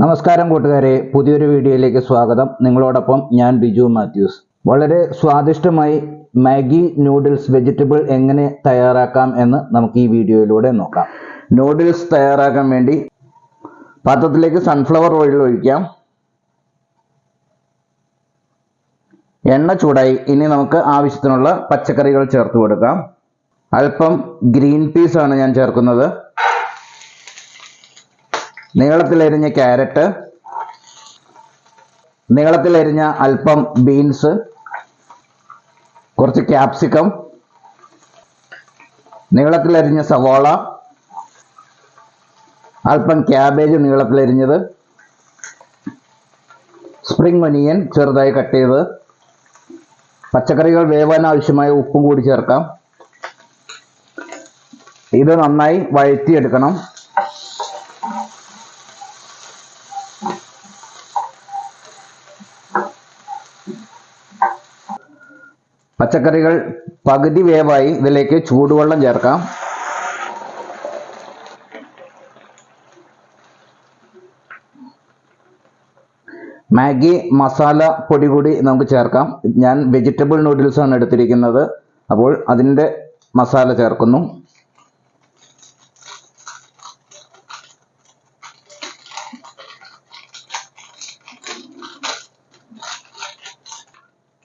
നമസ്കാരം കൂട്ടുകാരെ, പുതിയൊരു വീഡിയോയിലേക്ക് സ്വാഗതം. നിങ്ങളോടൊപ്പം ഞാൻ ബിജു മാത്യൂസ്. വളരെ സ്വാദിഷ്ടമായി മാഗി നൂഡിൽസ് വെജിറ്റബിൾ എങ്ങനെ തയ്യാറാക്കാം എന്ന് നമുക്ക് ഈ വീഡിയോയിലൂടെ നോക്കാം. നൂഡിൽസ് തയ്യാറാക്കാൻ വേണ്ടി പാത്രത്തിലേക്ക് സൺഫ്ലവർ ഓയിൽ ഒഴിക്കാം. എണ്ണ ചൂടായി. ഇനി നമുക്ക് ആവശ്യത്തിനുള്ള പച്ചക്കറികൾ ചേർത്ത് കൊടുക്കാം. അല്പം ഗ്രീൻ പീസ് ആണ് ഞാൻ ചേർക്കുന്നത്. നീളത്തിലരിഞ്ഞ ക്യാരറ്റ്, നീളത്തിലരിഞ്ഞ അല്പം ബീൻസ്, കുറച്ച് ക്യാപ്സിക്കം, നീളത്തിലരിഞ്ഞ സവാള, അല്പം ക്യാബേജ് നീളത്തിലരിഞ്ഞത്, സ്പ്രിംഗ് ഒനിയൻ ചെറുതായി കട്ട് ചെയ്ത്, പച്ചക്കറികൾ വേവാൻ ആവശ്യമായ ഉപ്പും കൂടി ചേർക്കാം. ഇത് നന്നായി വഴറ്റിയെടുക്കണം. പച്ചക്കറികൾ പകുതി വേവായി. ഇതിലേക്ക് ചൂടുവെള്ളം ചേർക്കാം. മാഗി മസാല പൊടി കൂടി നമുക്ക് ചേർക്കാം. ഞാൻ വെജിറ്റബിൾ നൂഡിൽസ് ആണ് എടുത്തിരിക്കുന്നത്, അപ്പോൾ അതിൻ്റെ മസാല ചേർക്കുന്നു.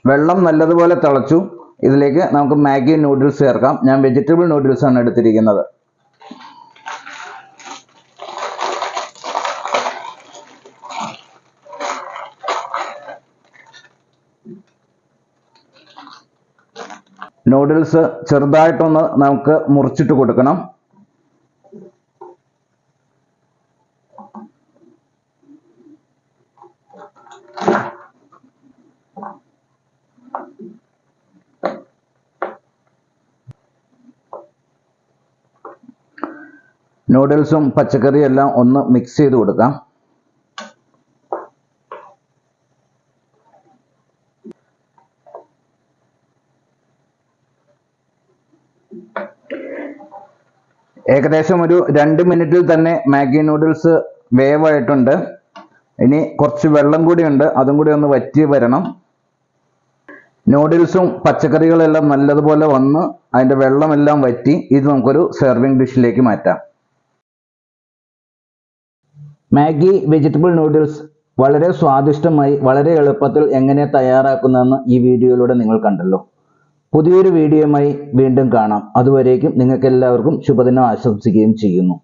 വെള്ളം നല്ലതുപോലെ തിളച്ചു. ഇതിലേക്ക് നമുക്ക് മാഗി നൂഡിൽസ് ചേർക്കാം. ഞാൻ വെജിറ്റബിൾ നൂഡിൽസ് ആണ് എടുത്തിരിക്കുന്നത്. നൂഡിൽസ് ചെറുതായിട്ടൊന്ന് നമുക്ക് മുറിച്ചിട്ട് കൊടുക്കണം. നൂഡിൽസും പച്ചക്കറിയും എല്ലാം ഒന്ന് മിക്സ് ചെയ്ത് കൊടുക്കാം. ഏകദേശം ഒരു 2 മിനിറ്റിൽ തന്നെ മാഗി നൂഡിൽസ് വേവായിട്ടുണ്ട്. ഇനി കുറച്ച് വെള്ളം കൂടിയുണ്ട്, അതും കൂടി ഒന്ന് വറ്റി വരണം. നൂഡിൽസും പച്ചക്കറികളെല്ലാം നല്ലതുപോലെ വന്ന് അതിൻ്റെ വെള്ളമെല്ലാം വറ്റി. ഇത് നമുക്കൊരു സെർവിങ് ഡിഷിലേക്ക് മാറ്റാം. മാഗി വെജിറ്റബിൾ നൂഡിൽസ് വളരെ സ്വാദിഷ്ടമായി വളരെ എളുപ്പത്തിൽ എങ്ങനെ തയ്യാറാക്കുന്നതെന്ന് ഈ വീഡിയോയിലൂടെ നിങ്ങൾ കണ്ടല്ലോ. പുതിയൊരു വീഡിയോയുമായി വീണ്ടും കാണാം. അതുവരേക്കും നിങ്ങൾക്ക് എല്ലാവർക്കും ശുഭദിനം ആശംസിക്കുകയും ചെയ്യുന്നു.